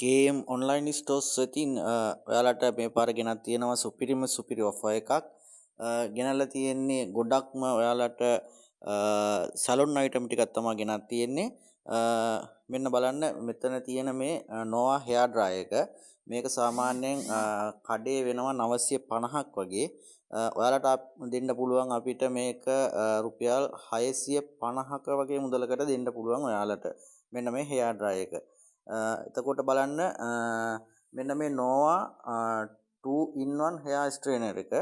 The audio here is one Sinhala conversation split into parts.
KM online stores වලින් ඔයාලට මේ පාර ගෙනත් තියෙනවා සුපිරි ඔෆර් එකක්. ගෙනල්ලා තියෙන්නේ ගොඩක්ම ඔයාලට සැලොන් අයිටම් ටිකක් තමයි ගෙනත් තියෙන්නේ. මෙන්න බලන්න මෙතන තියෙන මේ Nova hair dryer එක. මේක සාමාන්‍යයෙන් කඩේ වෙනවා 950ක් වගේ. ඔයාලට දෙන්න පුළුවන් අපිට මේක රුපියල් 650ක වගේ මුදලකට දෙන්න පුළුවන් ඔයාලට. මෙන්න මේ hair dryer එක. එතකොට බලන්න මෙන්න මේ Nova 2-in-1 hair straightener එක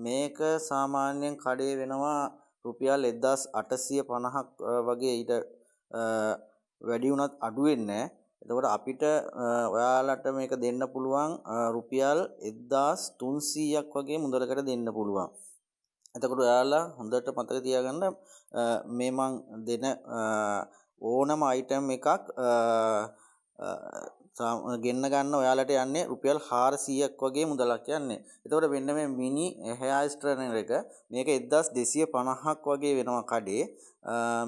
මේක සාමාන්‍යයෙන් කඩේ වෙනවා රුපියල් 1850ක් වගේ. ඊට වැඩි වුණත් අඩු වෙන්නේ නැහැ. එතකොට අපිට ඔයාලට මේක දෙන්න පුළුවන් රුපියල් 1300ක් වගේ මුදලකට දෙන්න පුළුවන්. එතකොට ඔයාලා හොඳට මතක තියාගන්න මේ මං දෙන ඕනම අයිටම් එකක් ගෙන්න ගන්න ඔයාලට යන්නේ රුපියල් 400ක් වගේ මුදලක් යන්නේ. එතකොට මෙන්න මේ මිනි hair straightener එක මේක 1250ක් වගේ වෙනවා කඩේ.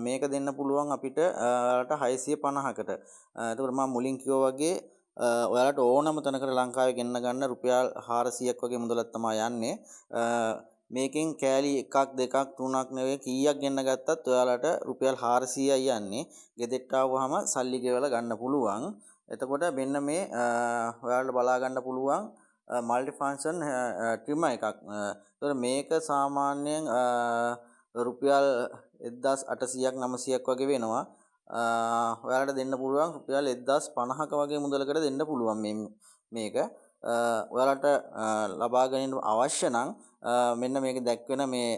මේක දෙන්න පුළුවන් අපිට ඔයාලට 650කට. එතකොට මම මුලින් කිව්වා වගේ ඔයාලට ඕනම තැනකට ලංකාවේ ගෙන්න ගන්න රුපියල් 400ක් වගේ මුදලක් තමයි යන්නේ. මේකෙන් කෑලි 1ක් 2ක් 3ක් නෙවෙයි කීයක් ගෙන්න ගත්තත් ඔයාලට රුපියල් 400යි යන්නේ. ගෙදෙට්ට ආවම සල්ලි ගෙවලා ගන්න පුළුවන්. එතකොට මෙන්න මේ ඔයාලට බලා ගන්න පුළුවන් මල්ටි ෆන්ක්ෂන් ට්‍රිමර් එකක්. එතකොට මේක සාමාන්‍යයෙන් රුපියල් 1800ක් 900ක් වගේ වෙනවා. ඔයාලට දෙන්න පුළුවන් රුපියල් 1050ක වගේ මුදලකට දෙන්න පුළුවන් මේක. ඔයාලට ලබා ගැනීම අවශ්‍ය නම් මෙන්න මේක දැක්වෙන මේ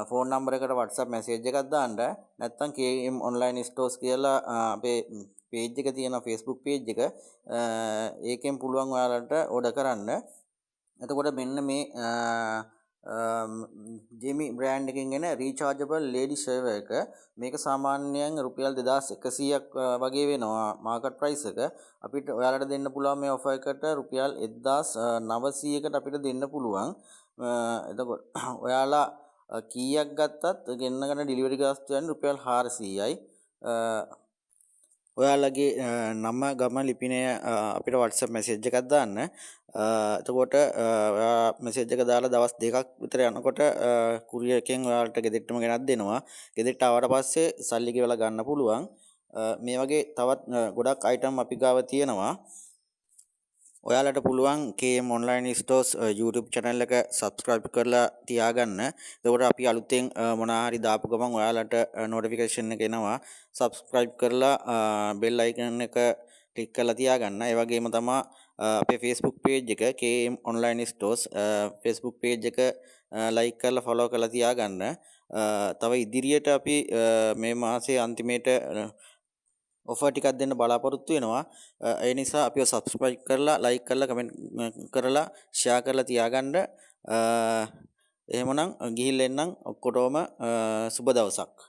ෆෝන් නම්බර එකට WhatsApp මැසේජ් එකක් දාන්න. නැත්නම් KM online stores කියලා අපේ page එක තියෙනවා, Facebook page එක. ඒකෙන් පුළුවන් ඔයාලට order කරන්න. එතකොට මෙන්න මේ ජෙමි බ්‍රෑන්ඩ් එකකින් එන rechargeable lady shaver එක මේක සාමාන්‍යයෙන් රුපියල් 2100ක් වගේ වෙනවා මාකට් ප්‍රයිස් එක. අපිට ඔයාලට දෙන්න පුළුවන් මේ ඔෆර් එකට රුපියල් 1900කට අපිට දෙන්න පුළුවන්. එතකොට ඔයාලා කීයක් ගත්තත් ගෙන්න ගන්න ඩෙලිවරි ගාස්තු යන්නේ රුපියල් 400යි. ඔයාලගේ නම ගම ලිපිනය අපිට WhatsApp මැසේජ් එකක් දාන්න. එතකොට ඔයා මැසේජ් එක දාලා දවස් 2ක් විතර යනකොට කුරියර් එකෙන් ඔයාලට ගෙදෙට්ටම ගෙනත් දෙනවා. ගෙදෙට්ට ආවට පස්සේ සල්ලි ගෙවලා ගන්න පුළුවන්. මේ වගේ තවත් ගොඩක් අයිටම් අපි ගාව තියෙනවා. ඔයාලට පුළුවන් KM online stores YouTube channel එක subscribe කරලා තියාගන්න. එතකොට අපි අලුතෙන් මොනවා හරි දාපු ගමන් ඔයාලට notification එක එනවා. subscribe කරලා bell icon එක click කරලා තියාගන්න. ඒ වගේම තමයි අපේ Facebook page එක KM online stores Facebook page එක like කරලා follow කරලා තියාගන්න. තව ඉදිරියට අපි මේ මාසයේ අන්තිමේට ඔෆර් ටිකක් දෙන්න බලාපොරොත්තු වෙනවා. ඒ නිසා අපිව subscribe කරලා like කරලා comment කරලා share කරලා තියාගන්න. එහෙමනම් ගිහිල්ලා එන්නම් ඔක්කොටම සුබ දවසක්.